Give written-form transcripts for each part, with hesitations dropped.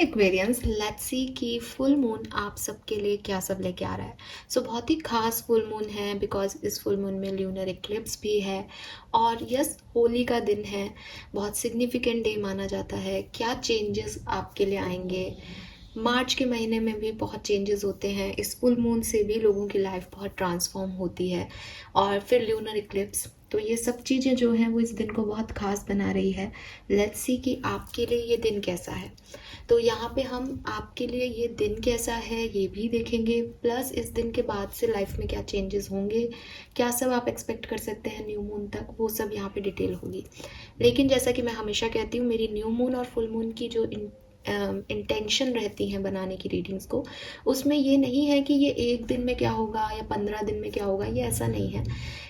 Aquarians, let's see कि full moon आप सबके लिए क्या सब लेके आ रहा है। बहुत ही खास फुल मून है बिकॉज इस फुल मून में ल्यूनर इक्लिप्स भी है और यस होली का दिन है। बहुत सिग्निफिकेंट डे माना जाता है। क्या चेंजेस आपके लिए आएंगे? मार्च के महीने में भी बहुत चेंजेस होते हैं। इस फुल मून से भी लोगों की लाइफ बहुत ट्रांसफॉर्म होती है। और फिर ल्यूनर इक्लिप्स, तो ये सब चीज़ें जो हैं वो इस दिन को बहुत ख़ास बना रही है। लेट्स सी कि आपके लिए ये दिन कैसा है। तो यहाँ पे हम आपके लिए ये दिन कैसा है ये भी देखेंगे, प्लस इस दिन के बाद से लाइफ में क्या चेंजेस होंगे, क्या सब आप एक्सपेक्ट कर सकते हैं न्यू मून तक, वो सब यहाँ पे डिटेल होगी। लेकिन जैसा कि मैं हमेशा कहती हूँ, मेरी न्यू मून और फुल मून की जो इंटेंशन रहती हैं बनाने की रीडिंग्स को, उसमें ये नहीं है कि ये एक दिन में क्या होगा या 15 दिन में क्या होगा, ये ऐसा नहीं है।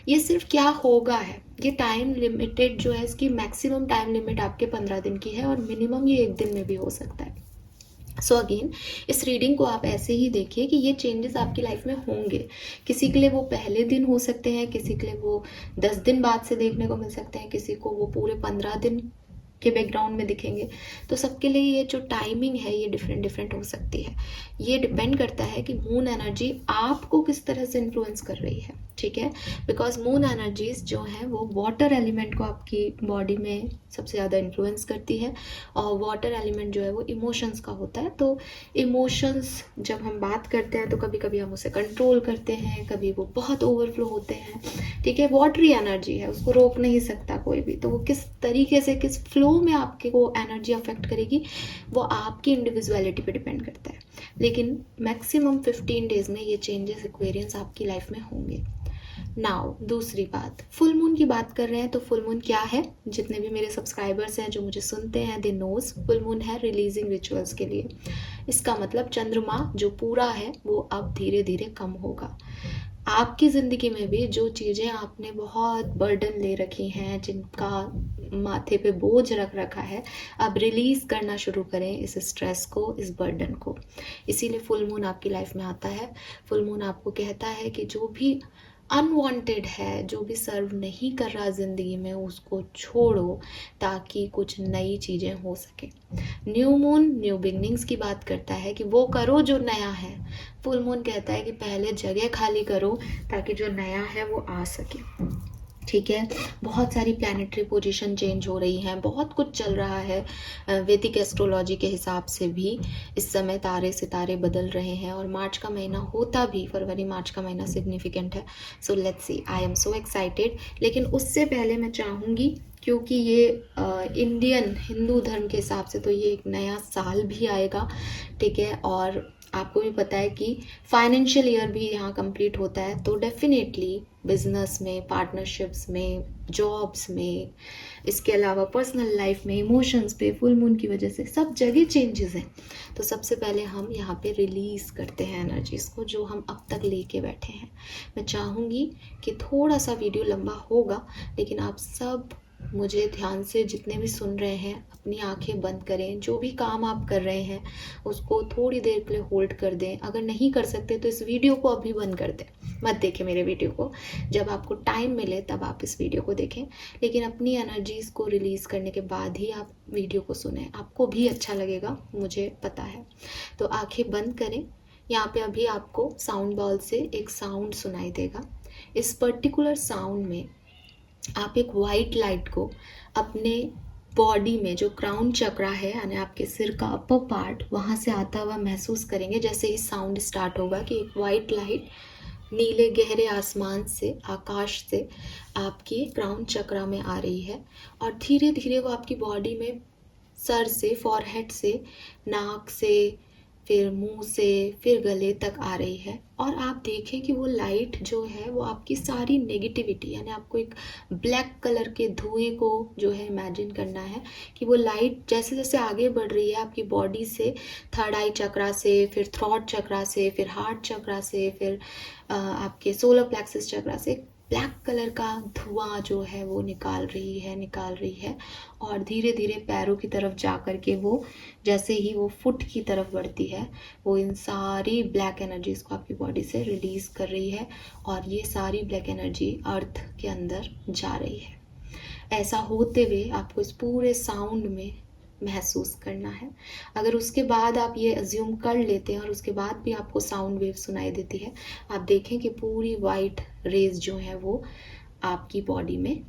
ये सिर्फ क्या होगा है। ये टाइम लिमिटेड जो है, इसकी मैक्सिमम टाइम लिमिट आपके 15 दिन की है और मिनिमम ये एक दिन में भी हो सकता है। सो अगेन, इस रीडिंग को आप ऐसे ही देखिए कि ये चेंजेस आपकी लाइफ में होंगे। किसी के लिए वो पहले दिन हो सकते हैं, किसी के लिए वो 10 दिन बाद से देखने को मिल सकते हैं, किसी को वो पूरे 15 दिन के बैकग्राउंड में दिखेंगे। तो सबके लिए ये जो टाइमिंग है ये डिफरेंट डिफरेंट हो सकती है। ये डिपेंड करता है कि मून एनर्जी आपको किस तरह से इन्फ्लुएंस कर रही है, ठीक है। बिकॉज मून एनर्जीज जो हैं वो वाटर एलिमेंट को आपकी बॉडी में सबसे ज़्यादा इन्फ्लुएंस करती है। और वाटर एलिमेंट जो है वो इमोशंस का होता है। तो इमोशंस जब हम बात करते हैं तो कभी कभी हम उसे कंट्रोल करते हैं, कभी वो बहुत ओवरफ्लो होते हैं, ठीक है। वाटरी एनर्जी है, उसको रोक नहीं सकता कोई भी। तो वो किस तरीके से, किस फ्लो में आपके को एनर्जी अफेक्ट करेगी, वो आपकी इंडिविजुअलिटी पे डिपेंड करता है। लेकिन मैक्सिमम 15 डेज में ये चेंजेस एक्वेरियंस आपकी लाइफ में होंगे। नाउ दूसरी बात, फुल मून की बात कर रहे हैं तो फुल मून क्या है? जितने भी मेरे सब्सक्राइबर्स हैं जो मुझे सुनते हैं, दे नोज फुल मून है रिलीजिंग रिचुअल्स के लिए। इसका मतलब चंद्रमा जो पूरा है वो अब धीरे धीरे कम होगा। आपकी ज़िंदगी में भी जो चीज़ें आपने बहुत बर्डन ले रखी हैं, जिनका माथे पे बोझ रख रखा है, अब रिलीज़ करना शुरू करें इस स्ट्रेस को, इस बर्डन को। इसीलिए फुल मून आपकी लाइफ में आता है। फुल मून आपको कहता है कि जो भी अनवांटेड है, जो भी सर्व नहीं कर रहा ज़िंदगी में, उसको छोड़ो ताकि कुछ नई चीज़ें हो सके। न्यू मून न्यू बिगनिंग्स की बात करता है कि वो करो जो नया है। फुल मून कहता है कि पहले जगह खाली करो ताकि जो नया है वो आ सके, ठीक है। बहुत सारी प्लानिटरी पोजीशन चेंज हो रही हैं, बहुत कुछ चल रहा है। वैदिक एस्ट्रोलॉजी के हिसाब से भी इस समय तारे सितारे बदल रहे हैं और मार्च का महीना होता भी, फरवरी मार्च का महीना सिग्निफिकेंट है। So let's see, I am so excited. लेकिन उससे पहले मैं चाहूँगी, क्योंकि ये इंडियन हिंदू धर्म के हिसाब से तो ये एक नया साल भी आएगा, ठीक है। और आपको भी पता है कि फाइनेंशियल ईयर भी यहाँ कंप्लीट होता है। तो डेफिनेटली बिजनेस में, पार्टनरशिप्स में, जॉब्स में, इसके अलावा पर्सनल लाइफ में, इमोशंस पे फुल मून की वजह से सब जगह चेंजेस हैं। तो सबसे पहले हम यहाँ पे रिलीज़ करते हैं एनर्जीज़ को जो हम अब तक लेके बैठे हैं। मैं चाहूँगी कि थोड़ा सा वीडियो लंबा होगा, लेकिन आप सब मुझे ध्यान से, जितने भी सुन रहे हैं, अपनी आंखें बंद करें। जो भी काम आप कर रहे हैं उसको थोड़ी देर के लिए होल्ड कर दें। अगर नहीं कर सकते तो इस वीडियो को अभी बंद कर दें, मत देखें मेरे वीडियो को। जब आपको टाइम मिले तब आप इस वीडियो को देखें, लेकिन अपनी एनर्जीज़ को रिलीज़ करने के बाद ही आप वीडियो को सुनें। आपको भी अच्छा लगेगा, मुझे पता है। तो आंखें बंद करें। यहाँ पे अभी आपको साउंड बॉल से एक साउंड सुनाई देगा। इस पर्टिकुलर साउंड में आप एक वाइट लाइट को अपने बॉडी में, जो क्राउन चक्रा है यानी आपके सिर का अपर पार्ट, वहाँ से आता हुआ महसूस करेंगे। जैसे ही साउंड स्टार्ट होगा कि एक वाइट लाइट नीले गहरे आसमान से, आकाश से आपकी क्राउन चक्रा में आ रही है और धीरे धीरे वो आपकी बॉडी में, सर से, फॉरहेड से, नाक से, फिर मुंह से, फिर गले तक आ रही है। और आप देखें कि वो लाइट जो है वो आपकी सारी नेगेटिविटी, यानी आपको एक ब्लैक कलर के धुएं को जो है इमेजिन करना है कि वो लाइट जैसे जैसे आगे बढ़ रही है आपकी बॉडी से, थर्ड आई चक्रा से, फिर थ्रॉट चक्रा से, फिर हार्ट चक्रा से, फिर आपके सोलर प्लेक्सस चक्रा से ब्लैक कलर का धुआं जो है वो निकाल रही है। और धीरे धीरे पैरों की तरफ जा कर के वो, जैसे ही वो फुट की तरफ बढ़ती है, वो इन सारी ब्लैक एनर्जीज़ को आपकी बॉडी से रिलीज़ कर रही है और ये सारी ब्लैक एनर्जी अर्थ के अंदर जा रही है। ऐसा होते हुए आपको इस पूरे साउंड में महसूस करना है। अगर उसके बाद आप ये अज्यूम कर लेते हैं और उसके बाद भी आपको साउंड वेव सुनाई देती है, आप देखें कि पूरी वाइट रेज जो है वो आपकी बॉडी में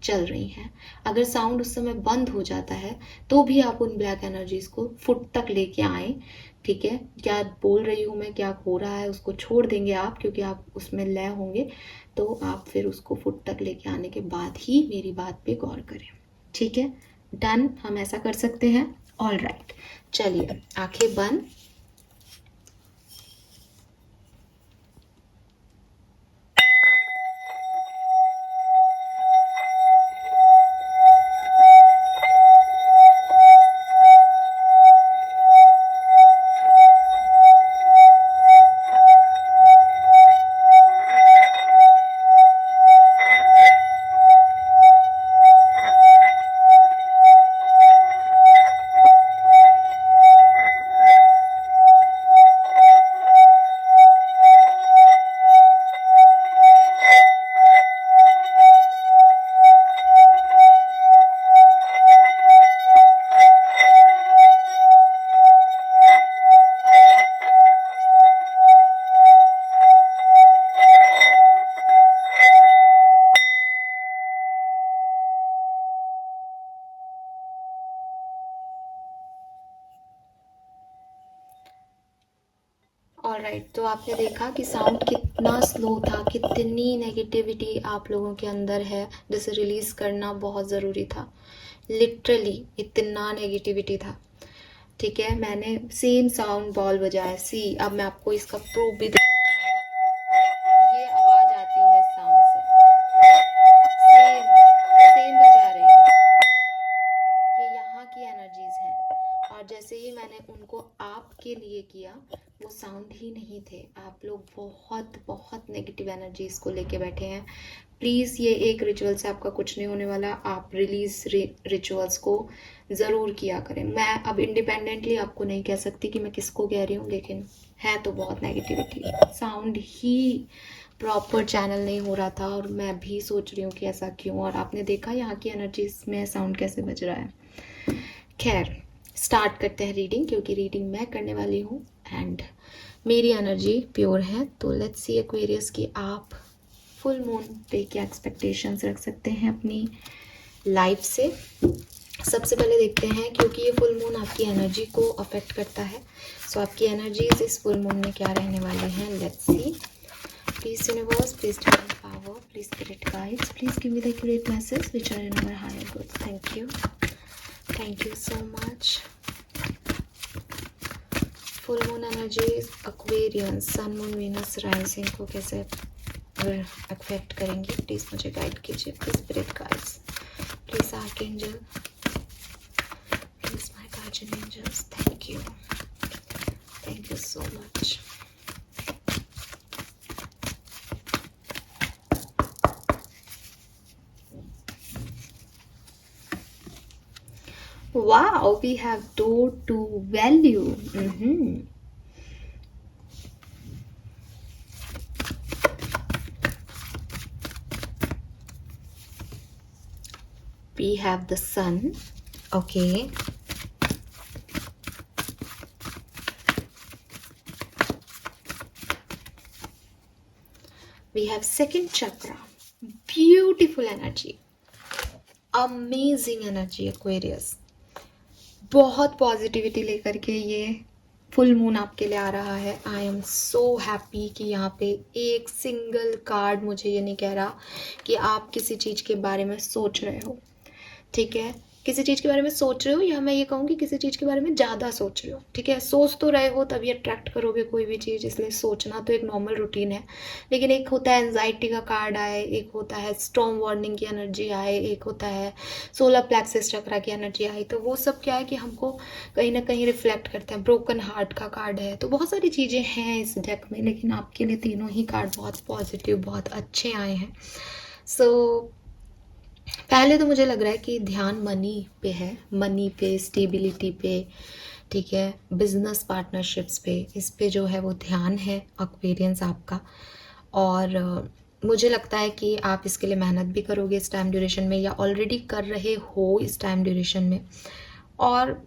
चल रही हैं। अगर साउंड उस समय बंद हो जाता है तो भी आप उन ब्लैक एनर्जीज को फुट तक लेके आए। ठीक है, क्या बोल रही हूँ मैं, क्या हो रहा है उसको छोड़ देंगे आप, क्योंकि आप उसमें लय होंगे, तो आप फिर उसको फुट तक लेके आने के बाद ही मेरी बात पे गौर करें। ठीक है, डन, हम ऐसा कर सकते हैं। ऑल राइट, चलिए आंखें बंद। ऑलराइट, तो आपने देखा कि साउंड कितना स्लो था, कितनी नेगेटिविटी आप लोगों के अंदर है, जिसे रिलीज करना बहुत ज़रूरी था। लिटरली इतना नेगेटिविटी था। ठीक है, मैंने सेम साउंड बॉल बजाया, सी अब मैं आपको इसका प्रूफ भी दे देती हूँ। ये आवाज़ आती है साउंड से, सेम सेम बजा रही हूँ। ये यहाँ की एनर्जीज हैं, और जैसे ही मैंने उनको आपके लिए किया, वो साउंड ही नहीं थे। आप लोग बहुत बहुत नेगेटिव एनर्जीज को लेके बैठे हैं। प्लीज़, ये एक रिचुअल से आपका कुछ नहीं होने वाला। आप रिलीज रिचुअल्स को ज़रूर किया करें। मैं अब इंडिपेंडेंटली आपको नहीं कह सकती कि मैं किसको कह रही हूँ, लेकिन है तो बहुत नेगेटिविटी। साउंड ही प्रॉपर चैनल नहीं हो रहा था, और मैं भी सोच रही हूँ कि ऐसा क्यों। और आपने देखा यहाँ की एनर्जीज में साउंड कैसे बज रहा है। खैर, स्टार्ट करते हैं रीडिंग, क्योंकि रीडिंग मैं करने वाली हूँ एंड मेरी एनर्जी प्योर है। तो लेट्स सी एक्वेरियस कि आप फुल मून पे क्या एक्सपेक्टेशंस रख सकते हैं अपनी लाइफ से। सबसे पहले देखते हैं, क्योंकि ये फुल मून आपकी एनर्जी को अफेक्ट करता है, सो आपकी एनर्जीज इस फुल मून में क्या रहने वाली हैं। Let's see. Please universe, please divine power, please spirit guides, please give me the accurate message which are in our higher good. Thank you, thank you so much. Full moon energies Aquarian, sun moon Venus rising को कैसे affect करेंगी, please मुझे guide कीजिए। Please spirit guides, please archangel, please my guardian angels, thank you so much. Wow, we have door to value. We have the sun. Okay. We have second chakra. Beautiful energy. Amazing energy, Aquarius. बहुत positivity लेकर के ये full moon आपके लिए आ रहा है। I am so happy कि यहाँ पे एक सिंगल कार्ड मुझे ये नहीं कह रहा कि आप किसी चीज़ के बारे में सोच रहे हो। ठीक है, किसी चीज़ के बारे में सोच रहे हो, या मैं ये कहूँ कि किसी चीज़ के बारे में ज़्यादा सोच रहे हो। ठीक है, सोच तो रहे हो तभी अट्रैक्ट करोगे कोई भी चीज़, इसलिए सोचना तो एक नॉर्मल रूटीन है। लेकिन एक होता है एंजाइटी का कार्ड आए, एक होता है स्टॉर्म वार्निंग की एनर्जी आए, एक होता है सोलर प्लेक्सस चक्रा की एनर्जी आई, तो वो सब क्या है कि हमको कहीं ना कहीं रिफ्लेक्ट करते हैं। ब्रोकन हार्ट का कार्ड है, तो बहुत सारी चीज़ें हैं इस डेक में, लेकिन आपके लिए तीनों ही कार्ड बहुत पॉजिटिव, बहुत अच्छे आए हैं। सो पहले तो मुझे लग रहा है कि ध्यान मनी पे है, मनी पे, स्टेबिलिटी पे, ठीक है, बिजनेस पार्टनरशिप्स पे, इस पे जो है वो ध्यान है एक्वेरियंस आपका। और मुझे लगता है कि आप इसके लिए मेहनत भी करोगे इस टाइम ड्यूरेशन में, या ऑलरेडी कर रहे हो इस टाइम ड्यूरेशन में। और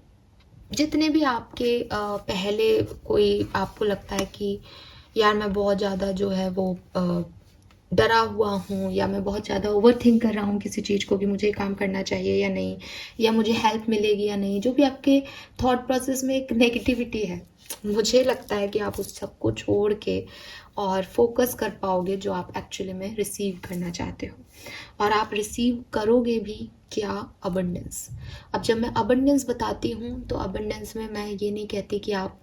जितने भी आपके पहले कोई आपको लगता है कि यार मैं बहुत ज़्यादा जो है वो डरा हुआ हूँ, या मैं बहुत ज़्यादा ओवरथिंक कर रहा हूँ किसी चीज़ को कि मुझे ये काम करना चाहिए या नहीं, या मुझे हेल्प मिलेगी या नहीं, जो भी आपके थॉट प्रोसेस में एक नेगेटिविटी है, मुझे लगता है कि आप उस सब को छोड़ के और फोकस कर पाओगे जो आप एक्चुअली में रिसीव करना चाहते हो। और आप रिसीव करोगे भी क्या? अबंडेंस। अब जब मैं अबंडेंस बताती हूँ तो अबंडेंस में मैं ये नहीं कहती कि आप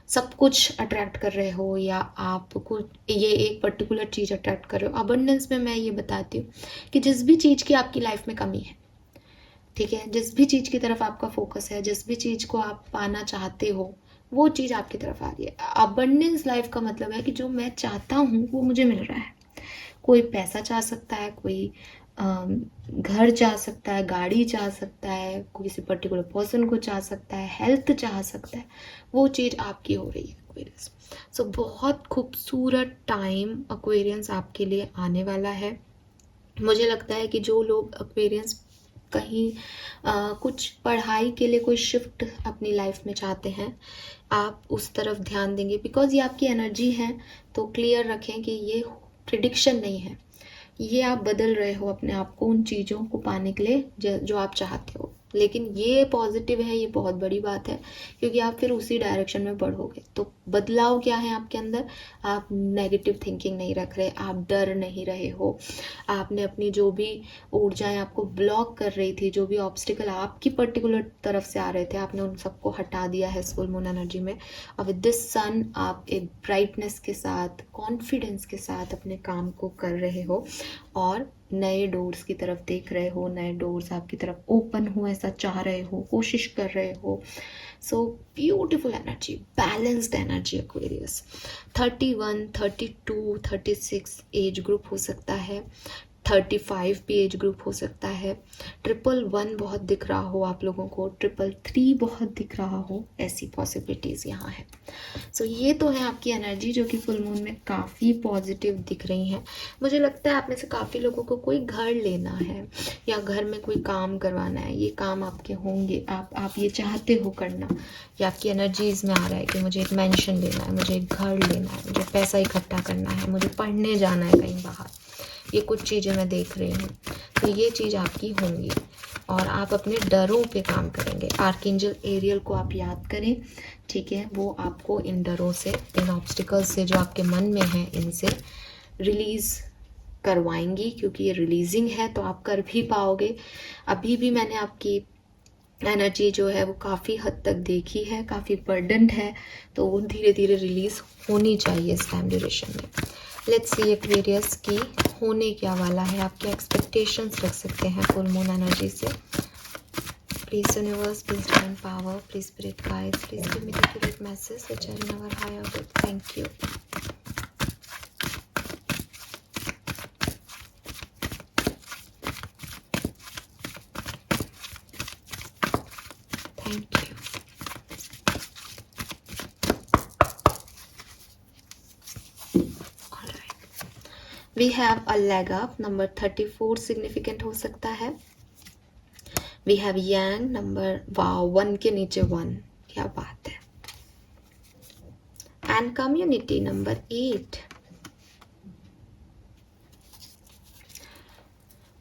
सब कुछ अट्रैक्ट कर रहे हो या आप कुछ ये एक पर्टिकुलर चीज़ अट्रैक्ट कर रहे हो। अबंडेंस में मैं ये बताती हूँ कि जिस भी चीज़ की आपकी लाइफ में कमी है, ठीक है, जिस भी चीज़ की तरफ आपका फोकस है, जिस भी चीज़ को आप पाना चाहते हो, वो चीज़ आपकी तरफ आ रही है। अबंडेंस लाइफ का मतलब है कि जो मैं चाहता हूँ वो मुझे मिल रहा है। कोई पैसा चाह सकता है, कोई घर चाह सकता है, गाड़ी चाह सकता है, कोई किसी पर्टिकुलर पर्सन को चाह सकता है, हेल्थ चाह सकता है, वो चीज़ आपकी हो रही है एक्वेरियस। सो बहुत खूबसूरत टाइम एक्वेरियंस आपके लिए आने वाला है। मुझे लगता है कि जो लोग एक्वेरियंस कहीं कुछ पढ़ाई के लिए कोई शिफ्ट अपनी लाइफ में चाहते हैं, आप उस तरफ ध्यान देंगे, बिकॉज ये आपकी एनर्जी है। तो क्लियर रखें कि ये प्रिडिक्शन नहीं है, ये आप बदल रहे हो अपने आप को उन चीज़ों को पाने के लिए जो आप चाहते हो। लेकिन ये पॉजिटिव है, ये बहुत बड़ी बात है, क्योंकि आप फिर उसी डायरेक्शन में बढ़ोगे। तो बदलाव क्या है आपके अंदर? आप नेगेटिव थिंकिंग नहीं रख रहे, आप डर नहीं रहे हो, आपने अपनी जो भी ऊर्जाएं आपको ब्लॉक कर रही थी, जो भी ऑब्स्टिकल आपकी पर्टिकुलर तरफ से आ रहे थे, आपने उन सबको हटा दिया है फुल मून एनर्जी में। और विद दिस सन आप एक ब्राइटनेस के साथ, कॉन्फिडेंस के साथ अपने काम को कर रहे हो और नए डोर्स की तरफ देख रहे हो, नए डोर्स आपकी तरफ ओपन हो ऐसा चाह रहे हो, कोशिश कर रहे हो। So beautiful energy, balanced energy Aquarius. 31, 32, 36 age group हो सकता है, 35 भी एज ग्रुप हो सकता है, 111 बहुत दिख रहा हो आप लोगों को, 333 बहुत दिख रहा हो, ऐसी पॉसिबिलिटीज़ यहाँ है। सो ये तो है आपकी एनर्जी जो कि फुल मून में काफ़ी पॉजिटिव दिख रही हैं। मुझे लगता है आप में से काफ़ी लोगों को कोई घर लेना है या घर में कोई काम करवाना है, ये काम आपके होंगे, आप ये चाहते हो करना, या आपकी एनर्जीज़ में आ रहा है कि मुझे एक मेंशन लेना है, मुझे एक घर लेना है, मुझे पैसा इकट्ठा करना है, मुझे पढ़ने जाना है कहीं बाहर, ये कुछ चीज़ें मैं देख रही हूँ। तो ये चीज़ आपकी होंगी और आप अपने डरों पे काम करेंगे। आर्कएंजल एरियल को आप याद करें, ठीक है, वो आपको इन डरों से, इन ऑब्स्टिकल्स से जो आपके मन में है, इनसे रिलीज़ करवाएंगी, क्योंकि ये रिलीजिंग है तो आप कर भी पाओगे। अभी भी मैंने आपकी एनर्जी जो है वो काफ़ी हद तक देखी है, काफ़ी बर्डन्ड है, तो वो धीरे धीरे रिलीज़ होनी चाहिए इस टाइम ड्यूरेशन में। लेट्स सी एक्वेरियस की होने क्या वाला है, आपके एक्सपेक्टेशंस रख सकते हैं फुल मून एनर्जी से। Please universe, please divine power, please spirit guides, please give me the accurate message which are in our higher good. Thank you. Thank you. We have a leg up, number 34 significant हो सकता है। We have yang number, wow, 1 के नीचे 1, क्या बात है। And community number 8।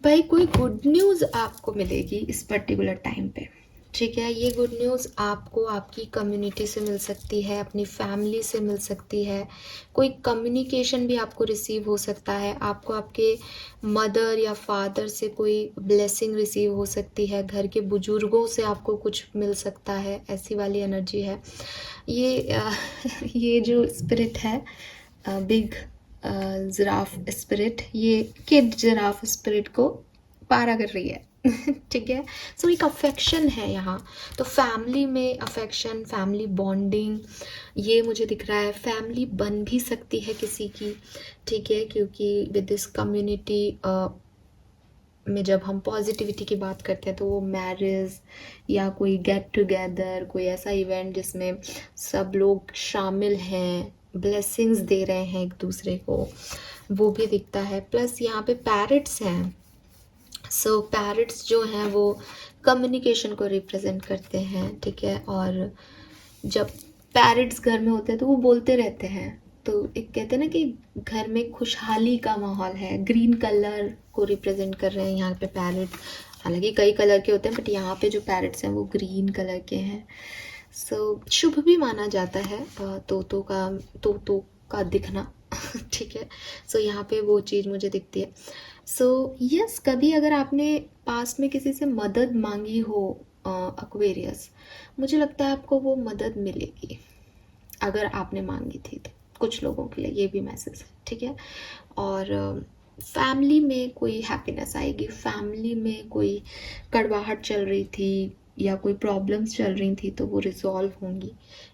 भाई कोई गुड न्यूज़ आपको मिलेगी इस पर्टिकुलर टाइम पे, ठीक है। ये गुड न्यूज़ आपको आपकी कम्युनिटी से मिल सकती है, अपनी फैमिली से मिल सकती है, कोई कम्युनिकेशन भी आपको रिसीव हो सकता है, आपको आपके मदर या फादर से कोई ब्लेसिंग रिसीव हो सकती है, घर के बुजुर्गों से आपको कुछ मिल सकता है, ऐसी वाली एनर्जी है। ये जो स्पिरिट है, बिग जिराफ स्पिरिट, ये किड जिराफ स्पिरिट को पारा कर रही है ठीक है। सो एक अफेक्शन है यहाँ, तो फैमिली में अफेक्शन, फैमिली बॉन्डिंग, ये मुझे दिख रहा है। फैमिली बन भी सकती है किसी की, ठीक है, क्योंकि विद दिस कम्युनिटी में जब हम पॉजिटिविटी की बात करते हैं तो वो मैरिज या कोई गेट टुगेदर, कोई ऐसा इवेंट जिसमें सब लोग शामिल हैं, ब्लेसिंग्स दे रहे हैं एक दूसरे को, वो भी दिखता है। प्लस यहाँ पे पैरट्स हैं। सो पैरट्स जो हैं वो कम्युनिकेशन को रिप्रेजेंट करते हैं, ठीक है। और जब पैरट्स घर में होते हैं तो वो बोलते रहते हैं, तो एक कहते हैं ना कि घर में खुशहाली का माहौल है। ग्रीन कलर को रिप्रेजेंट कर रहे हैं यहाँ पे पैरट। हालांकि कई कलर के होते हैं, बट यहाँ पे जो पैरट्स हैं वो ग्रीन कलर के हैं। सो शुभ भी माना जाता है तोतों का दिखना ठीक है। सो यहाँ पे वो चीज़ मुझे दिखती है। सो यस, कभी अगर आपने पास में किसी से मदद मांगी हो एक्वेरियस, मुझे लगता है आपको वो मदद मिलेगी अगर आपने मांगी थी तो। कुछ लोगों के लिए ये भी मैसेज है, ठीक है। और फैमिली में कोई हैप्पीनेस आएगी, फैमिली में कोई कड़वाहट चल रही थी या कोई प्रॉब्लम्स चल रही थी तो वो रिजॉल्व होंगी।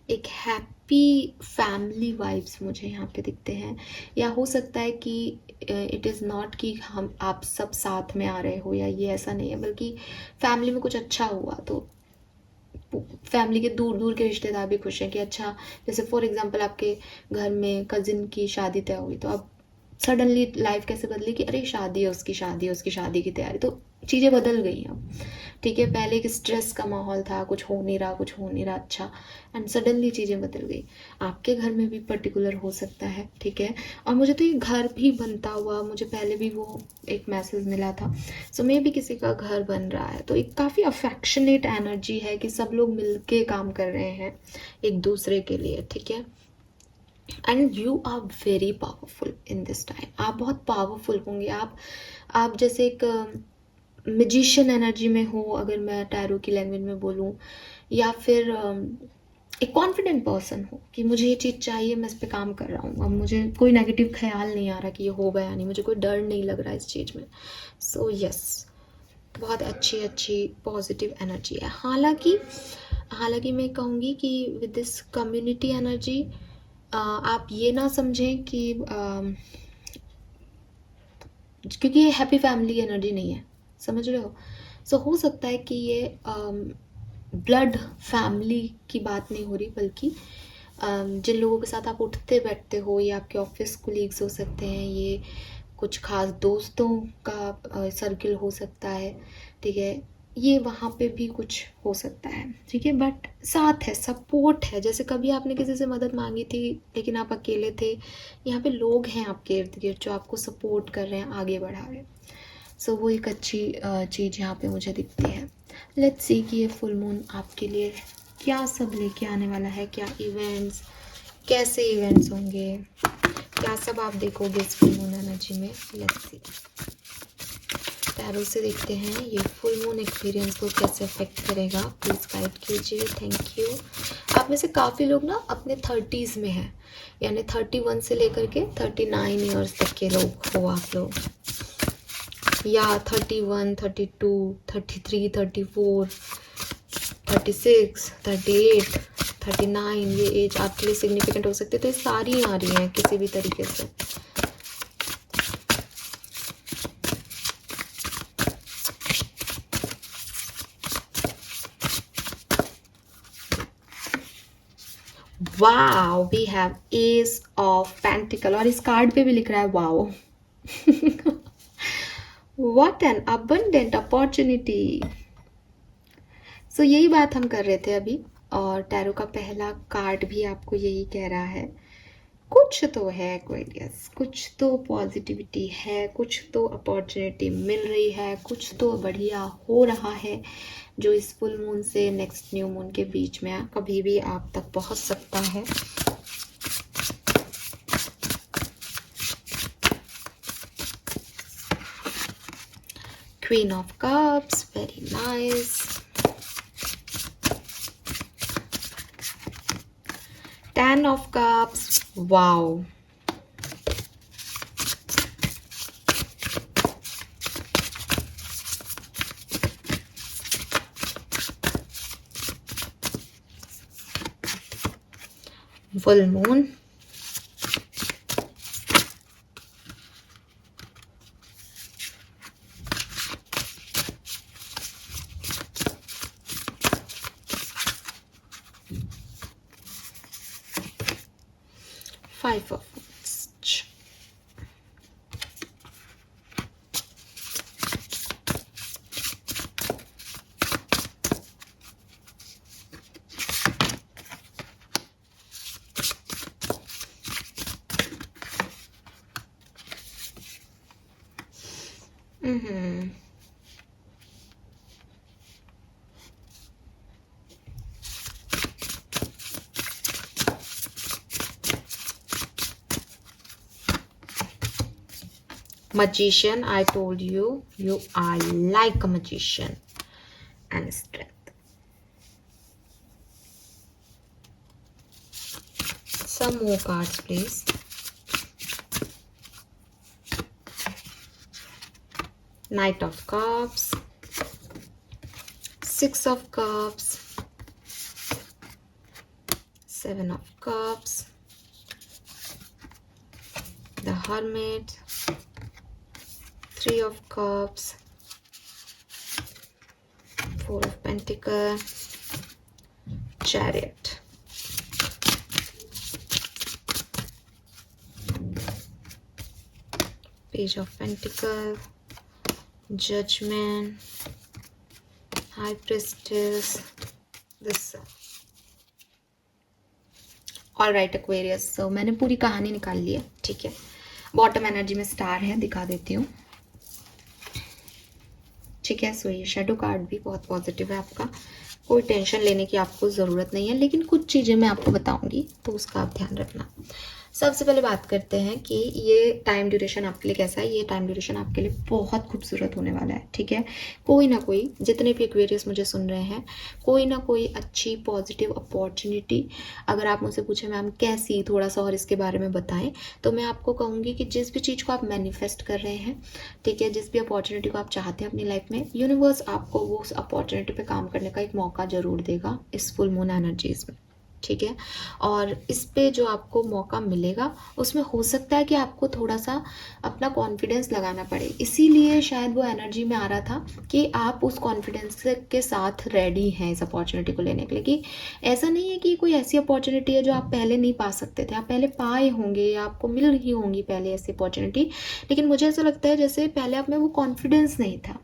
एक हैप्पी फैमिली वाइब्स मुझे यहाँ पे दिखते हैं। या हो सकता है कि इट इज़ नॉट कि आप सब साथ में आ रहे हो, या ये ऐसा नहीं है, बल्कि फैमिली में कुछ अच्छा हुआ तो फैमिली के दूर दूर के रिश्तेदार भी खुश हैं कि अच्छा, जैसे फॉर एग्जांपल आपके घर में कजिन की शादी तय हुई, तो अब सडनली लाइफ कैसे बदली कि अरे शादी है, उसकी शादी की तैयारी, तो चीज़ें बदल गई अब, ठीक है। पहले एक स्ट्रेस का माहौल था, कुछ हो नहीं रहा अच्छा, एंड सडनली चीज़ें बदल गई। आपके घर में भी पर्टिकुलर हो सकता है, ठीक है। और मुझे तो ये घर भी बनता हुआ, मुझे पहले भी वो एक मैसेज मिला था। सो मे भी किसी का घर बन रहा है, तो एक काफ़ी अफेक्शनेट एनर्जी है कि सब लोग मिलके काम कर रहे हैं एक दूसरे के लिए, ठीक है। And you are very powerful in this time. आप बहुत पावरफुल होंगे। आप जैसे एक मैजिशियन एनर्जी में हो, अगर मैं टैरो की लैंग्वेज में बोलूँ, या फिर एक कॉन्फिडेंट पर्सन हो कि मुझे ये चीज़ चाहिए, मैं इस पर काम कर रहा हूँ, अब मुझे कोई नेगेटिव ख्याल नहीं आ रहा कि ये होगा या नहीं, मुझे कोई डर नहीं लग रहा इस चीज़ में। सो यस, बहुत अच्छी पॉजिटिव एनर्जी है। हालांकि मैं कहूँगी कि विद दिस कम्युनिटी एनर्जी आप ये ना समझें कि क्योंकि ये हैप्पी फैमिली एनर्जी नहीं है, समझ रहे हो। सो हो सकता है कि ये ब्लड फैमिली की बात नहीं हो रही, बल्कि जिन लोगों के साथ आप उठते बैठते हो, ये आपके ऑफिस कोलीग्स हो सकते हैं, ये कुछ खास दोस्तों का सर्किल हो सकता है, ठीक है। ये वहाँ पे भी कुछ हो सकता है, ठीक है। बट साथ है, सपोर्ट है। जैसे कभी आपने किसी से मदद मांगी थी लेकिन आप अकेले थे, यहाँ पे लोग हैं आपके इर्द गिर्द जो आपको सपोर्ट कर रहे हैं, आगे बढ़ा रहे हैं। सो वो एक अच्छी चीज़ यहाँ पे मुझे दिखती है। लेट्स सी कि ये फुल मून आपके लिए क्या सब लेके आने वाला है, क्या इवेंट्स, कैसे इवेंट्स होंगे, क्या सब आप देखोगे इस फुल मून एनर्जी में। लेट्स सी, टैरो से देखते हैं ये फुल मून एक्सपीरियंस को कैसे अफेक्ट करेगा। प्लीज़ गाइड कीजिए, थैंक यू। आप में से काफ़ी लोग ना अपने 30s में हैं, यानी 31 से लेकर के 39 ईयर्स तक के लोग हो आप लोग, या 31, 32, 33, 34, 36, 38, 39, ये एज आपके लिए सिग्निफिकेंट हो सकते हैं। तो ये सारी आ रही हैं किसी भी तरीके से। Wow, we have ace of pentacle, और इस कार्ड पे भी लिख रहा है wow what an abundant opportunity. So यही बात हम कर रहे थे अभी, और टैरो का पहला कार्ड भी आपको यही कह रहा है, कुछ तो है एक्वेरियस, कुछ तो पॉजिटिविटी है, कुछ तो अपॉर्चुनिटी मिल रही है, कुछ तो बढ़िया हो रहा है जो इस फुल मून से नेक्स्ट न्यू मून के बीच में कभी भी आप तक पहुंच सकता है। Queen of cups, very nice. Ten of cups, wow. Full moon, five of wands, hmm Magician, I told you, you are like a magician. And strength. Some more cards, please. Knight of Cups, Six of Cups, Seven of Cups, the Hermit, Three of Cups, Four of Pentacles, Chariot. Page of Pentacles, Judgment, High Priestess, the Sun. All right Aquarius, so मैंने पूरी कहानी निकाल ली है, ठीक है। Bottom energy में star है, दिखा देती हूँ, ठीक है। सो ये शेडो कार्ड भी बहुत पॉजिटिव है आपका, कोई टेंशन लेने की आपको ज़रूरत नहीं है, लेकिन कुछ चीज़ें मैं आपको बताऊंगी तो उसका आप ध्यान रखना। सबसे पहले बात करते हैं कि ये टाइम ड्यूरेशन आपके लिए कैसा है। ये टाइम ड्यूरेशन आपके लिए बहुत खूबसूरत होने वाला है, ठीक है। कोई ना कोई, जितने भी एक्वेरियस मुझे सुन रहे हैं, कोई ना कोई अच्छी पॉजिटिव अपॉर्चुनिटी, अगर आप मुझसे पूछें मैम कैसी, थोड़ा सा और इसके बारे में बताएं, तो मैं आपको कहूँगी कि जिस भी चीज़ को आप मैनिफेस्ट कर रहे हैं, ठीक है, जिस भी अपॉर्चुनिटी को आप चाहते हैं अपनी लाइफ में, यूनिवर्स आपको वो उस अपॉर्चुनिटी पे काम करने का एक मौका ज़रूर देगा इस फुल मून एनर्जीज में, ठीक है। और इस पे जो आपको मौका मिलेगा उसमें हो सकता है कि आपको थोड़ा सा अपना कॉन्फिडेंस लगाना पड़े, इसीलिए शायद वो एनर्जी में आ रहा था कि आप उस कॉन्फिडेंस के साथ रेडी हैं इस अपॉर्चुनिटी को लेने के लिए। कि ऐसा नहीं है कि कोई ऐसी अपॉर्चुनिटी है जो आप पहले नहीं पा सकते थे, आप पहले पाए होंगे या आपको मिल रही होंगी पहले ऐसी अपॉर्चुनिटी, लेकिन मुझे ऐसा लगता है जैसे पहले आप में वो कॉन्फिडेंस नहीं था